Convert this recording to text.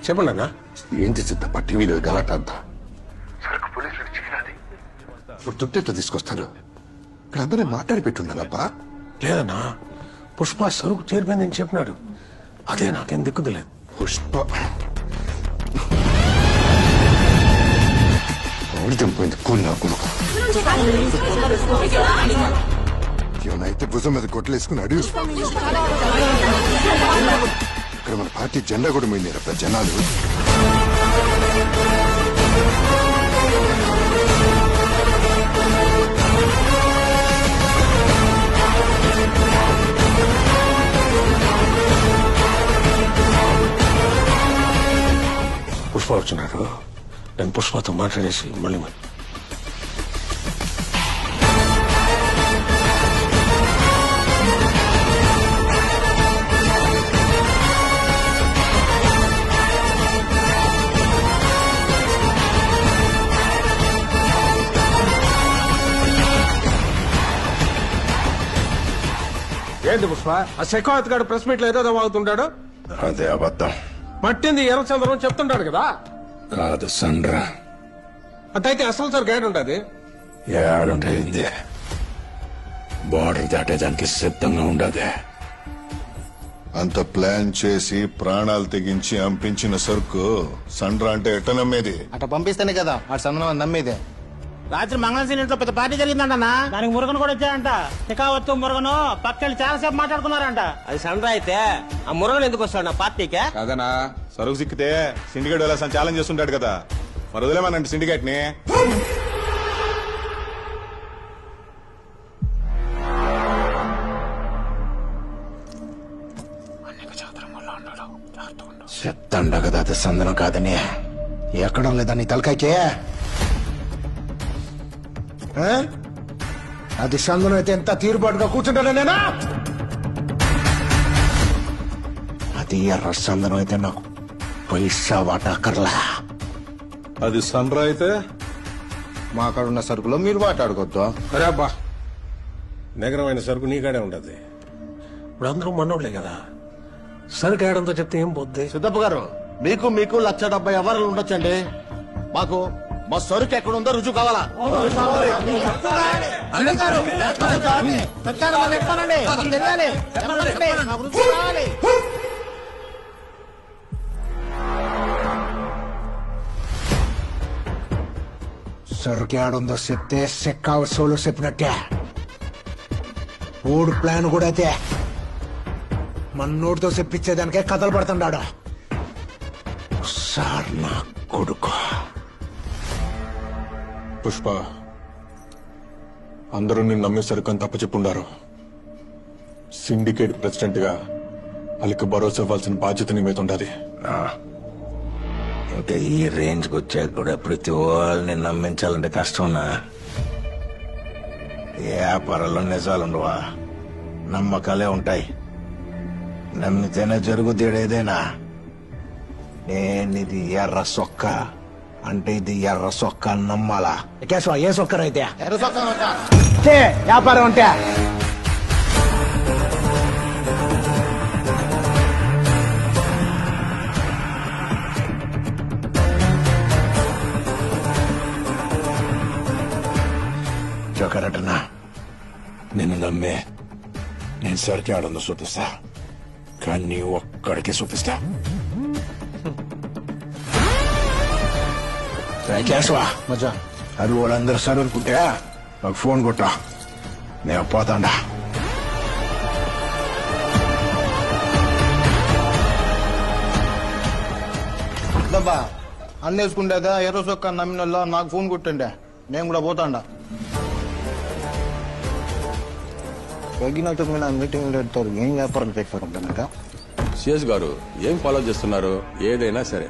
చెప్పండి అన్న. ఏంటి చిత్తప్ప టీవీలో గలాట అంతా సరుకు పోలీసులు చిక్కినది. ఇప్పుడు తుట్టెట్లా తీసుకొస్తారు? ఇక్కడ అందరూ మాట్లాడి పెట్టున్నారబ్బా. లేదన్నా, పుష్ప సరుకు చేరిపోయిందని చెప్పినాడు. అదే నాకేం దిక్కుదలేదు. పుష్ప ఓడిపోయింది కూలినా కొడుకు. ఏమైతే భుజం మీద కొట్టలేసుకుని అడిగి ఇక్కడ మన పార్టీ జెండా కూడా పోయింది రప్ప జనాలు. పుష్ప వచ్చినాడు. నేను పుష్పతో మాట్లాడేసి మళ్ళీ ఏంటి పుష్ప, ఆ శెఖావత్ గారు ప్రెస్ మీట్ లో ఏదో వాగుతుంటాడు. అదే అబద్ధం. పట్టింది ఎర్రచంద్రం చెప్తుంటాడు కదా. కాదు సండ్రా, అదైతే అసలు సార్ గైడ్ ఉంటుంది. ఏడుంటుంది బార్డర్ దాటేదానికి సిద్ధంగా ఉండదే. అంత ప్లాన్ చేసి ప్రాణాలు తెగించి అంపించిన సరుకు సండ్రా అంటే ఎట్ట నమ్మేది? అట్లా పంపిస్తేనే కదా ఆ సందనం నమ్మేదే. రాత్రి మంగళసీని ఇంట్లో పెద్ద పార్టీ జరిగిందంటనా, దానికి మురుగన్ కూడా వచ్చాయంట. శిఖావత్తు మురుగను పక్కన చాలాసేపు మాట్లాడుకున్నారంట. అది సండ్రా అయితే ఆ మురుగన్ ఎందుకు వస్తాడు పార్టీకే? కాదనా, సరుకు సిక్కితే సిండికేట్ ఎలా ఛాలెంజ్ చేస్తుంటాడు కదా, మరి వదిలేమనండి సిండికేట్ ని. చెత్తండ కదా అది సందనం కాదని ఎక్కడం లేదా నీ తలకాయకే? అది సందనం అయితే ఎంత తీరుబాటుగా కూర్చుంటాను నేనా? అది ఎర్ర సందనం అయితే నాకు పైసా వాటాకర్లా. అది సండ్రా అయితే మా కాడ ఉన్న సరుకులో మీరు మాట్లాడుకోవద్దు. అరే అబ్బా, నగరమైన సరుకు నీకాడే ఉండదు. ఇప్పుడు అందరూ మనోళ్లే కదా, సరుకు ఏడంతో చెప్తే ఏం పోద్ది? సిద్ధప్ప గారు, మీకు 1,70,000 వ్యవహారాలు ఉండొచ్చండి. మాకు మా సరుకు ఎక్కడుందో రుజువు కావాలా? సరుకు ఏడుందో చెప్తే సెక్కావ సోలో చెప్పినట్టే. ఊడు ప్లాన్ కూడా అయితే మన్నోడితో చెప్పించేదానికే కథలు పడుతున్నాడు సార్ నా కొడుకు. పుష్ప, అందరూ నిన్ను నమ్మేసరికి అని తప్ప చెప్పుండారు. సిండికేట్ ప్రెసిడెంట్ గా వాళ్ళకి భరోసా ఇవ్వాల్సిన బాధ్యత నీ మీద ఉండాలి. ఇంకా ఈ రేంజ్ కి వచ్చాక కూడా ప్రతి వాళ్ళని నమ్మించాలంటే కష్టంనా? వ్యాపారాల్లో నిజాలుండవా, నమ్మకాలే ఉంటాయి. నమ్మితేనే జరుగుతాడు ఏదైనా. నేనిది ఎర్ర సొక్క అంటే ఇది ఎర్ర సొక్క నమ్మాలా? ఏ సొక్కరు అయితే ఎర్ర సొక్క వ్యాపారం అంటే జోకరటనా? నిన్ను నమ్మే నేను సరికి ఆడందో చూపిస్తా, కానీ నీ ఒక్కడికే చూపిస్తా. కేశవా మజా అది వాళ్ళందరూ సరుకుంటే నాకు ఫోన్ కొట్టా, నేను పోతాండా. దబ్బా అన్నేసుకుంటేదా ఎర్ర సొక్క నమ్మిన నాకు ఫోన్ కొట్టండి, నేను కూడా పోతాండా. మీటింగ్ ఏం వ్యాపారం చేస్తారంట. సిఎస్ గారు ఏం ఫాలో చేస్తున్నారు? ఏదైనా సరే